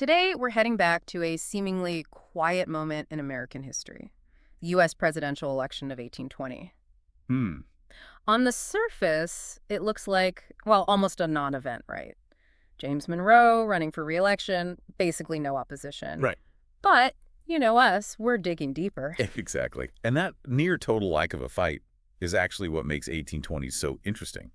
Today, we're heading back to a seemingly quiet moment in American history, the U.S. presidential election of 1820. Hmm. On the surface, it looks like, well, almost a non-event, right? James Monroe running for re-election, basically no opposition. Right. But, you know us, we're digging deeper. Exactly. And that near total lack of a fight is actually what makes 1820 so interesting.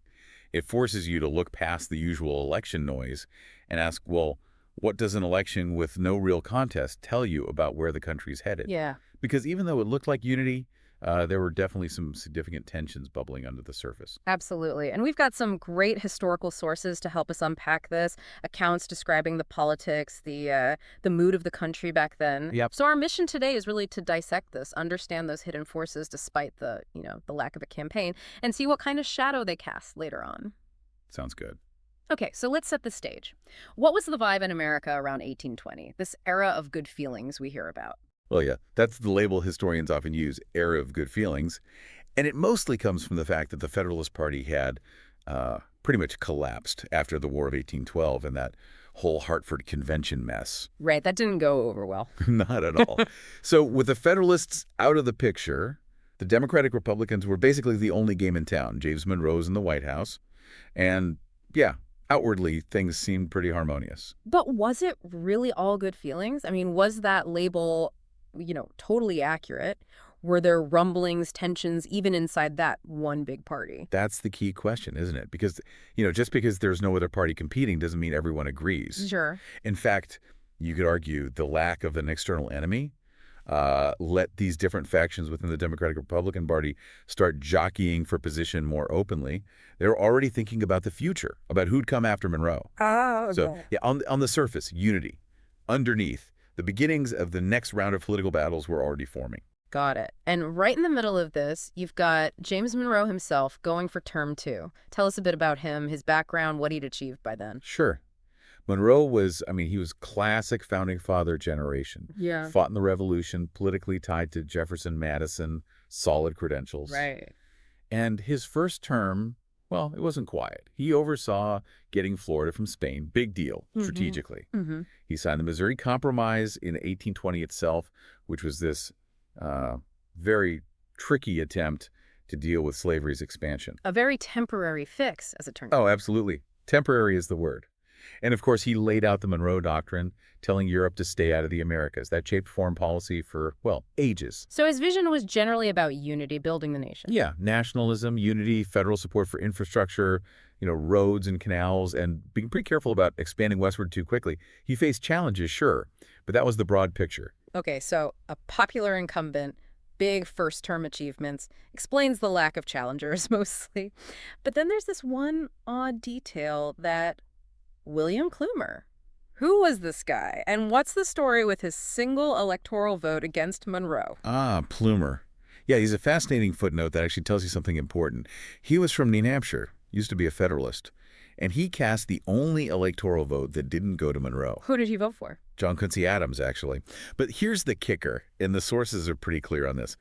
It forces you to look past the usual election noise and ask, well, what does an election with no real contest tell you about where the country's headed? Yeah, Because even though it looked like unity, there were definitely some significant tensions bubbling under the surface. absolutely. And we've got some great historical sources to help us unpack this, accounts describing the politics, the mood of the country back then. Yep. So our mission today is really to dissect this, understand those hidden forces despite the lack of a campaign, and see what kind of shadow they cast later on. Sounds good. Okay, so let's set the stage. What was the vibe in America around 1820, this era of good feelings we hear about? Well, yeah, that's the label historians often use, era of good feelings. And it mostly comes from the fact that the Federalist Party had pretty much collapsed after the War of 1812 and that whole Hartford Convention mess. Right, that didn't go over well. Not at all. So with the Federalists out of the picture, the Democratic Republicans were basically the only game in town. James Monroe's in the White House. And, yeah, outwardly, things seemed pretty harmonious. But was it really all good feelings? I mean, was that label, totally accurate? Were there rumblings, tensions, even inside that one big party? That's the key question, isn't it? Because, just because there's no other party competing doesn't mean everyone agrees. Sure. In fact, you could argue the lack of an external enemy let these different factions within the Democratic Republican Party start jockeying for position more openly. They're already thinking about the future, about who'd come after Monroe. Oh, So, okay. yeah, on the surface, unity. Underneath, the beginnings of the next round of political battles were already forming. Got it. And right in the middle of this, you've got James Monroe himself going for term two. Tell us a bit about him, his background, what he'd achieved by then. Sure. Monroe was, he was classic founding father generation. Yeah. Fought in the Revolution, politically tied to Jefferson, Madison, solid credentials. Right. And his first term, well, it wasn't quiet. He oversaw getting Florida from Spain, big deal, strategically. Mm-hmm. He signed the Missouri Compromise in 1820 itself, which was this very tricky attempt to deal with slavery's expansion. A very temporary fix, as it turned out. Oh, absolutely. Temporary is the word. And of course, he laid out the Monroe Doctrine, telling Europe to stay out of the Americas. That shaped foreign policy for, well, ages. So his vision was generally about unity, building the nation. Yeah, nationalism, unity, federal support for infrastructure, roads and canals, and being pretty careful about expanding westward too quickly. He faced challenges, sure, but that was the broad picture. Okay, so a popular incumbent, big first-term achievements, explains the lack of challengers mostly. But then there's this one odd detail that William Plumer. Who was this guy? And what's the story with his single electoral vote against Monroe? Ah, Plumer. Yeah, he's a fascinating footnote that actually tells you something important. He was from New Hampshire, used to be a Federalist, and he cast the only electoral vote that didn't go to Monroe. Who did he vote for? John Quincy Adams, actually. But here's the kicker, and the sources are pretty clear on this.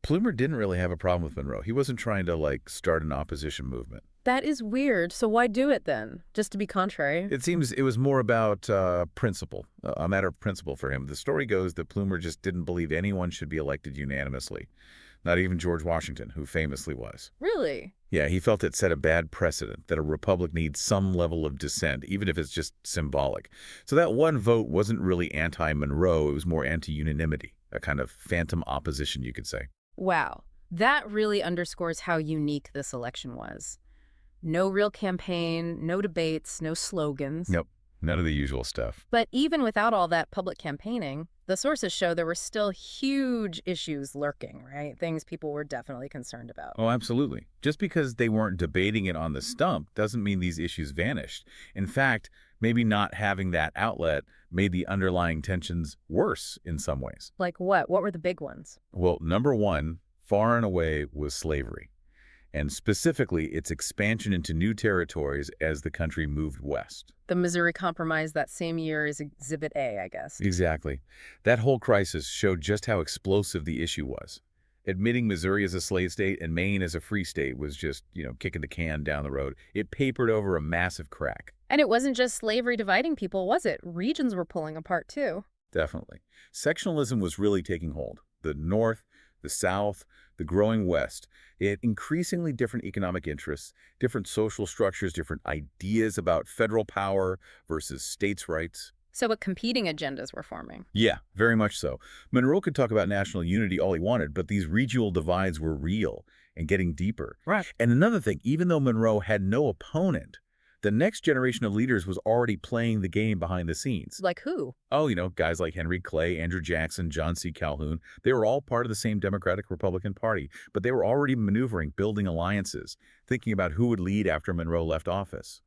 Plumer didn't really have a problem with Monroe. He wasn't trying to, start an opposition movement. That is weird. So why do it then? Just to be contrary? It seems it was more about principle, a matter of principle for him. The story goes that Plumer just didn't believe anyone should be elected unanimously, not even George Washington, who famously was. Really? Yeah, he felt it set a bad precedent, that a republic needs some level of dissent, even if it's just symbolic. So that one vote wasn't really anti-Monroe, it was more anti-unanimity, a kind of phantom opposition, you could say. Wow. That really underscores how unique this election was. No real campaign, no debates, no slogans. Nope, none of the usual stuff. But even without all that public campaigning, the sources show there were still huge issues lurking, right? Things people were definitely concerned about. Oh, absolutely. Just because they weren't debating it on the stump doesn't mean these issues vanished. In fact, maybe not having that outlet made the underlying tensions worse in some ways. Like what? What were the big ones? Well, number one, far and away, was slavery, and specifically its expansion into new territories as the country moved west. The Missouri Compromise that same year is Exhibit A, I guess. Exactly. That whole crisis showed just how explosive the issue was. Admitting Missouri as a slave state and Maine as a free state was just, kicking the can down the road. It papered over a massive crack. And it wasn't just slavery dividing people, was it? Regions were pulling apart, too. Definitely. Sectionalism was really taking hold. The North, the South, the growing West. It had increasingly different economic interests, different social structures, different ideas about federal power versus states' rights. So what competing agendas were forming? Yeah, very much so. Monroe could talk about national unity all he wanted, but these regional divides were real and getting deeper. Right. And another thing, even though Monroe had no opponent, the next generation of leaders was already playing the game behind the scenes. Like who? Oh, guys like Henry Clay, Andrew Jackson, John C. Calhoun, they were all part of the same Democratic-Republican Party, but they were already maneuvering, building alliances, thinking about who would lead after Monroe left office.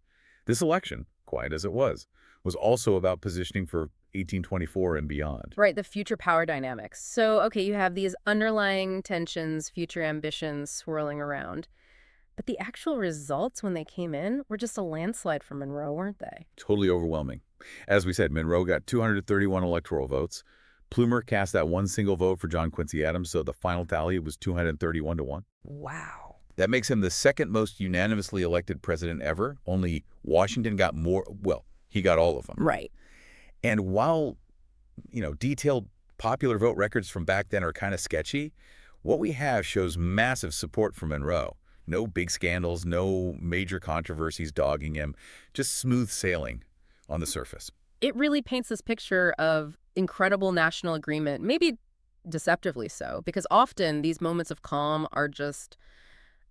This election, quiet as it was also about positioning for 1824 and beyond. Right, the future power dynamics. So, okay, you have these underlying tensions, future ambitions swirling around. But the actual results when they came in were just a landslide for Monroe, weren't they? Totally overwhelming. As we said, Monroe got 231 electoral votes. Plumer cast that one single vote for John Quincy Adams, so the final tally was 231 to 1. Wow. That makes him the second most unanimously elected president ever. Only Washington got more, well, he got all of them. Right. And while, detailed popular vote records from back then are kind of sketchy, what we have shows massive support for Monroe. No big scandals, no major controversies dogging him, just smooth sailing on the surface. It really paints this picture of incredible national agreement, maybe deceptively so, because often these moments of calm are just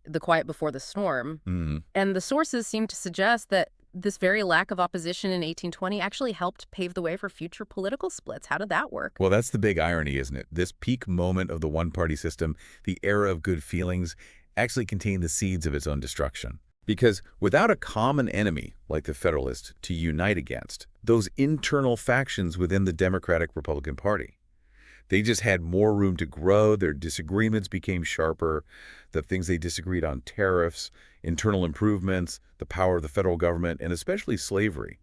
the quiet before the storm. Mm. And the sources seem to suggest that this very lack of opposition in 1820 actually helped pave the way for future political splits. How did that work? Well, that's the big irony, isn't it? This peak moment of the one-party system, the era of good feelings, actually contained the seeds of its own destruction. Because without a common enemy, like the Federalists, to unite against, those internal factions within the Democratic-Republican Party, they just had more room to grow, their disagreements became sharper, the things they disagreed on, tariffs, internal improvements, the power of the federal government, and especially slavery.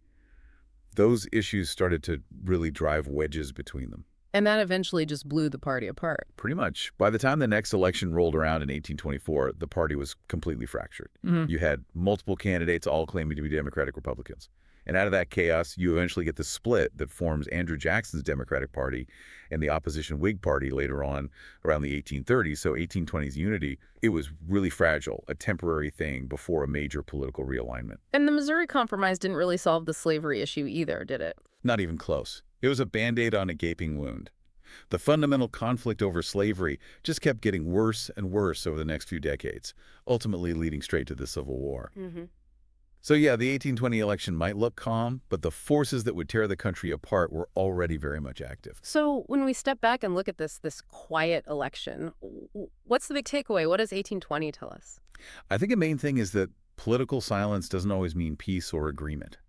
Those issues started to really drive wedges between them. And that eventually just blew the party apart. Pretty much. By the time the next election rolled around in 1824, the party was completely fractured. You had multiple candidates all claiming to be Democratic Republicans. And out of that chaos, you eventually get the split that forms Andrew Jackson's Democratic Party and the opposition Whig Party later on around the 1830s. So 1820's unity, it was really fragile, a temporary thing before a major political realignment. And the Missouri Compromise didn't really solve the slavery issue either, did it? Not even close. It was a Band-Aid on a gaping wound. The fundamental conflict over slavery just kept getting worse and worse over the next few decades, ultimately leading straight to the Civil War. So yeah, the 1820 election might look calm, but the forces that would tear the country apart were already very much active. So when we step back and look at this quiet election, what's the big takeaway? What does 1820 tell us? I think a main thing is that political silence doesn't always mean peace or agreement.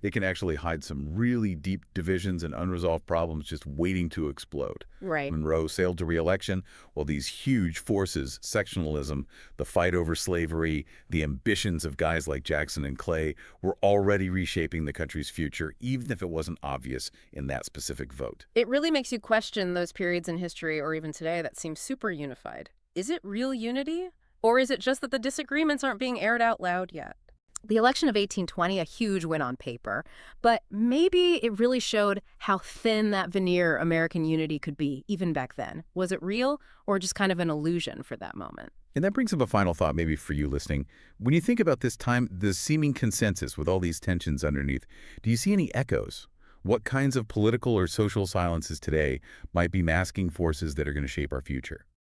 It can actually hide some really deep divisions and unresolved problems just waiting to explode. Right. Monroe sailed to re-election, while these huge forces, sectionalism, the fight over slavery, the ambitions of guys like Jackson and Clay, were already reshaping the country's future, even if it wasn't obvious in that specific vote. It really makes you question those periods in history, or even today, that seem super unified. Is it real unity? Or is it just that the disagreements aren't being aired out loud yet? The election of 1820, a huge win on paper, but maybe it really showed how thin that veneer American unity could be, even back then. Was it real, or just kind of an illusion for that moment? And that brings up a final thought maybe for you listening. When you think about this time, the seeming consensus with all these tensions underneath, do you see any echoes? What kinds of political or social silences today might be masking forces that are going to shape our future?